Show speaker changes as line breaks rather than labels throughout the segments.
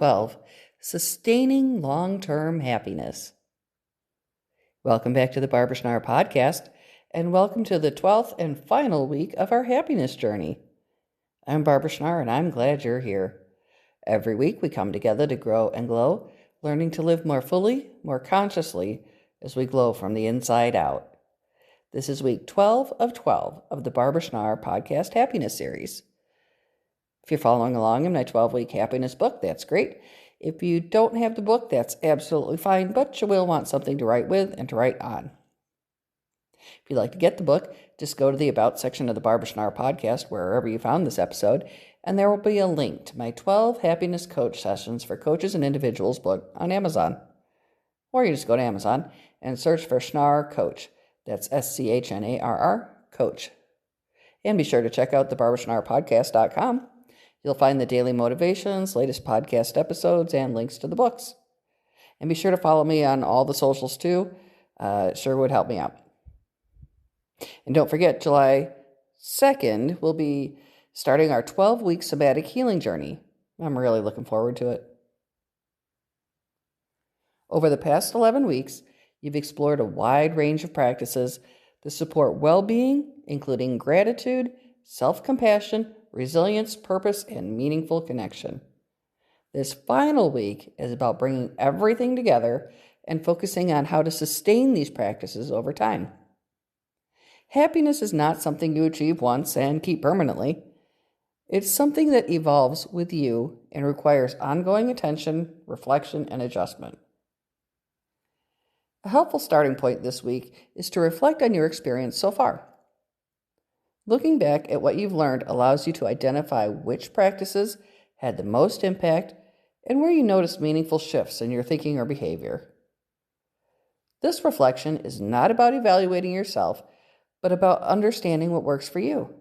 Ep12, Sustaining Long-Term Happiness. Welcome back to the Barbara Schnarr podcast, and welcome to the 12th and final week of our happiness journey. I'm Barbara Schnarr, and I'm glad you're here. Every week we come together to grow and glow, learning to live more fully, more consciously, as we glow from the inside out. This is week 12 of 12 of the Barbara Schnarr podcast happiness series. If you're following along in my 12-week happiness book, that's great. If you don't have the book, that's absolutely fine, but you will want something to write with and to write on. If you'd like to get the book, just go to the About section of the Barbara Schnarr podcast, wherever you found this episode, and there will be a link to my 12 Happiness Coach Sessions for Coaches and Individuals book on Amazon. Or you just go to Amazon and search for Schnarr Coach. That's Schnarr Coach. And be sure to check out the BarbaraSchnarrPodcast.com. You'll find the daily motivations, latest podcast episodes, and links to the books. And be sure to follow me on all the socials too. It sure would help me out. And don't forget, July 2nd, we'll be starting our 12-week somatic healing journey. I'm really looking forward to it. Over the past 11 weeks, you've explored a wide range of practices to support well-being, including gratitude, self-compassion, resilience, purpose, and meaningful connection. This final week is about bringing everything together and focusing on how to sustain these practices over time. Happiness is not something you achieve once and keep permanently. It's something that evolves with you and requires ongoing attention, reflection, and adjustment. A helpful starting point this week is to reflect on your experience so far. Looking back at what you've learned allows you to identify which practices had the most impact and where you noticed meaningful shifts in your thinking or behavior. This reflection is not about evaluating yourself, but about understanding what works for you.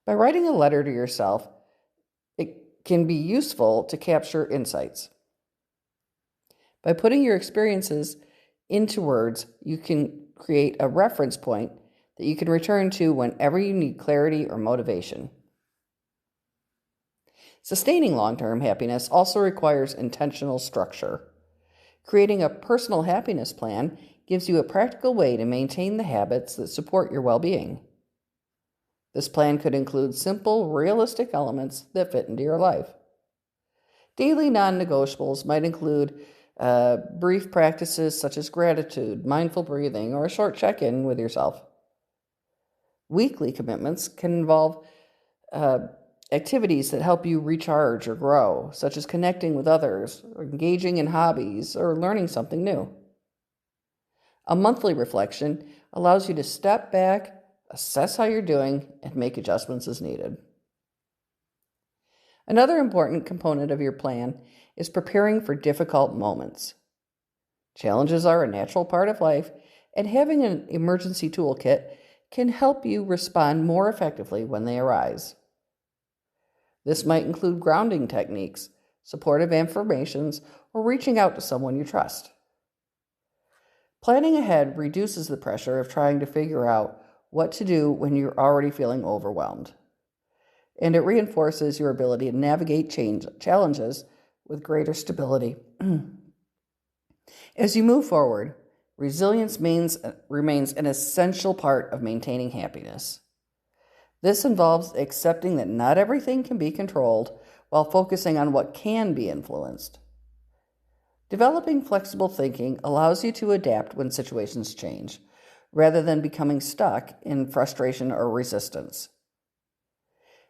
By writing a letter to yourself, it can be useful to capture insights. By putting your experiences into words, you can create a reference point that you can return to whenever you need clarity or motivation. Sustaining long-term happiness also requires intentional structure. Creating a personal happiness plan gives you a practical way to maintain the habits that support your well-being. This plan could include simple, realistic elements that fit into your life. Daily non-negotiables might include brief practices such as gratitude, mindful breathing, or a short check-in with yourself. Weekly commitments can involve activities that help you recharge or grow, such as connecting with others, or engaging in hobbies, or learning something new. A monthly reflection allows you to step back, assess how you're doing, and make adjustments as needed. Another important component of your plan is preparing for difficult moments. Challenges are a natural part of life, and having an emergency toolkit can help you respond more effectively when they arise. This might include grounding techniques, supportive affirmations, or reaching out to someone you trust. Planning ahead reduces the pressure of trying to figure out what to do when you're already feeling overwhelmed, and it reinforces your ability to navigate challenges with greater stability. As you move forward, resilience remains an essential part of maintaining happiness. This involves accepting that not everything can be controlled while focusing on what can be influenced. Developing flexible thinking allows you to adapt when situations change, rather than becoming stuck in frustration or resistance.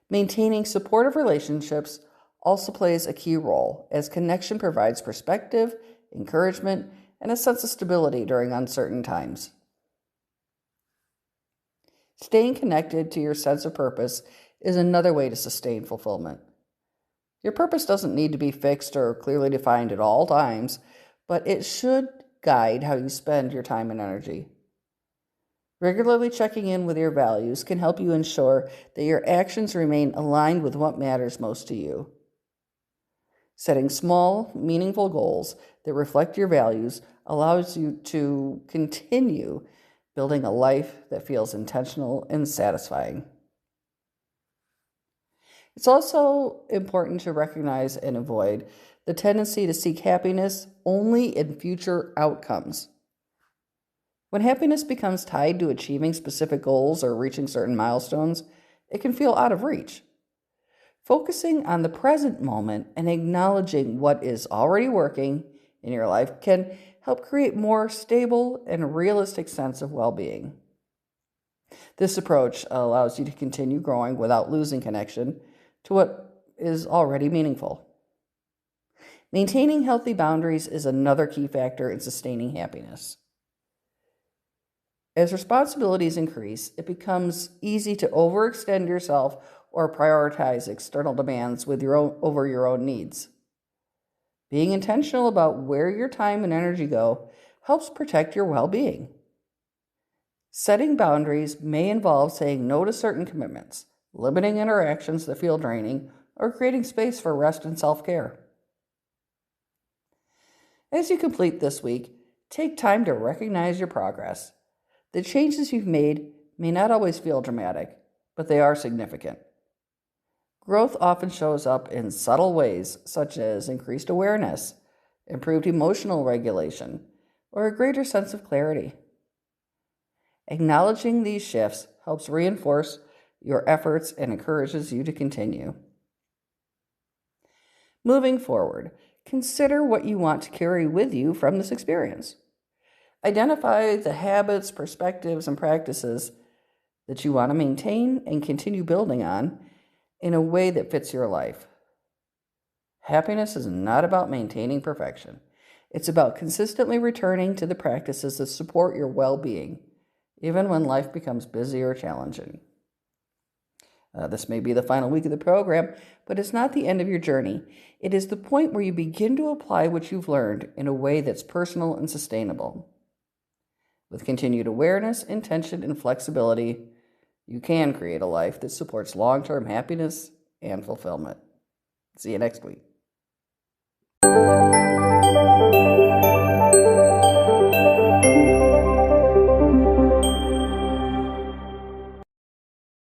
Maintaining supportive relationships also plays a key role, as connection provides perspective, encouragement, and a sense of stability during uncertain times. Staying connected to your sense of purpose is another way to sustain fulfillment. Your purpose doesn't need to be fixed or clearly defined at all times, but it should guide how you spend your time and energy. Regularly checking in with your values can help you ensure that your actions remain aligned with what matters most to you. Setting small, meaningful goals that reflect your values allows you to continue building a life that feels intentional and satisfying. It's also important to recognize and avoid the tendency to seek happiness only in future outcomes. When happiness becomes tied to achieving specific goals or reaching certain milestones, it can feel out of reach. Focusing on the present moment and acknowledging what is already working in your life can help create more stable and realistic sense of well-being. This approach allows you to continue growing without losing connection to what is already meaningful. Maintaining healthy boundaries is another key factor in sustaining happiness. As responsibilities increase, it becomes easy to overextend yourself or prioritize external demands over your own needs. Being intentional about where your time and energy go helps protect your well-being. Setting boundaries may involve saying no to certain commitments, limiting interactions that feel draining, or creating space for rest and self-care. As you complete this week, take time to recognize your progress. The changes you've made may not always feel dramatic, but they are significant. Growth often shows up in subtle ways, such as increased awareness, improved emotional regulation, or a greater sense of clarity. Acknowledging these shifts helps reinforce your efforts and encourages you to continue. Moving forward, consider what you want to carry with you from this experience. Identify the habits, perspectives, and practices that you want to maintain and continue building on in a way that fits your life. Happiness is not about maintaining perfection. It's about consistently returning to the practices that support your well-being, even when life becomes busy or challenging. This may be the final week of the program, but it's not the end of your journey. It is the point where you begin to apply what you've learned in a way that's personal and sustainable. With continued awareness, intention, and flexibility, you can create a life that supports long-term happiness and fulfillment. See you next week.